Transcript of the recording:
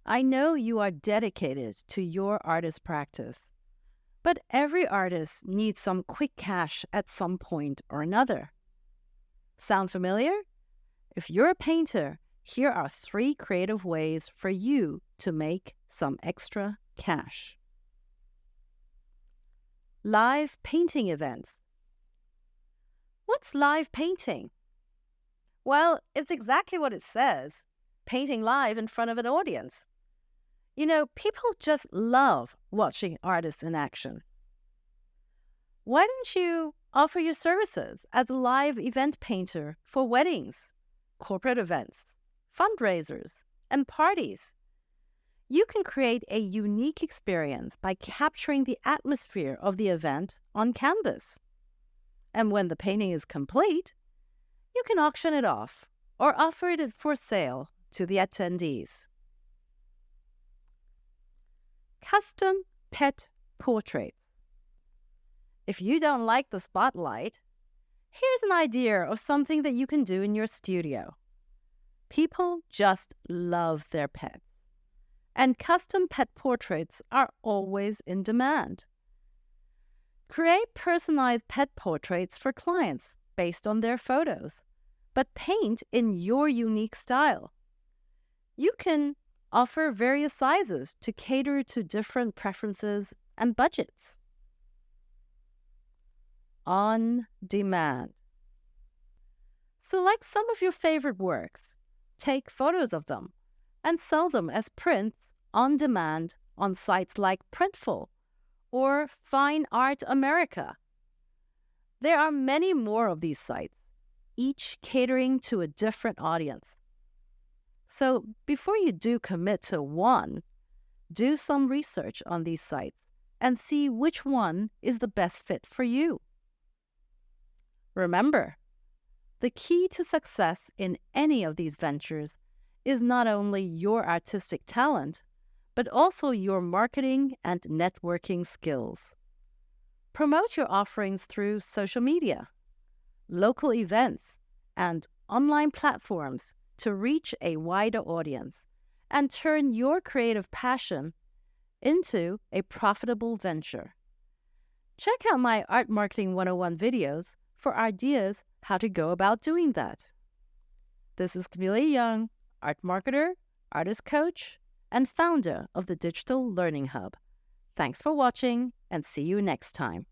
I know you are dedicated to your artist practice, but every artist needs some quick cash at some point or another. Sound familiar? If you're a painter, here are 3 creative ways for you to make some extra cash. Live painting events. What's live painting? Well, it's exactly what it says, painting live in front of an audience. You know, people just love watching artists in action. Why don't you offer your services as a live event painter for weddings, corporate events, fundraisers, and parties? You can create a unique experience by capturing the atmosphere of the event on canvas. And when the painting is complete, you can auction it off or offer it for sale to the attendees. Custom pet portraits. If you don't like the spotlight, here's an idea of something that you can do in your studio. People just love their pets, and custom pet portraits are always in demand. Create personalized pet portraits for clients based on their photos, but paint in your unique style. You can offer various sizes to cater to different preferences and budgets. On demand. Select some of your favorite works, take photos of them, and sell them as prints on demand on sites like Printful or Fine Art America. There are many more of these sites, each catering to a different audience. So before you do commit to one, do some research on these sites and see which one is the best fit for you. Remember, the key to success in any of these ventures is not only your artistic talent, but also your marketing and networking skills. Promote your offerings through social media, local events, and online platforms to reach a wider audience and turn your creative passion into a profitable venture. Check out my Art Marketing 101 videos for ideas how to go about doing that. This is Camilla Young, art marketer, artist coach, and founder of the Digital Learning Hub. Thanks for watching, and see you next time.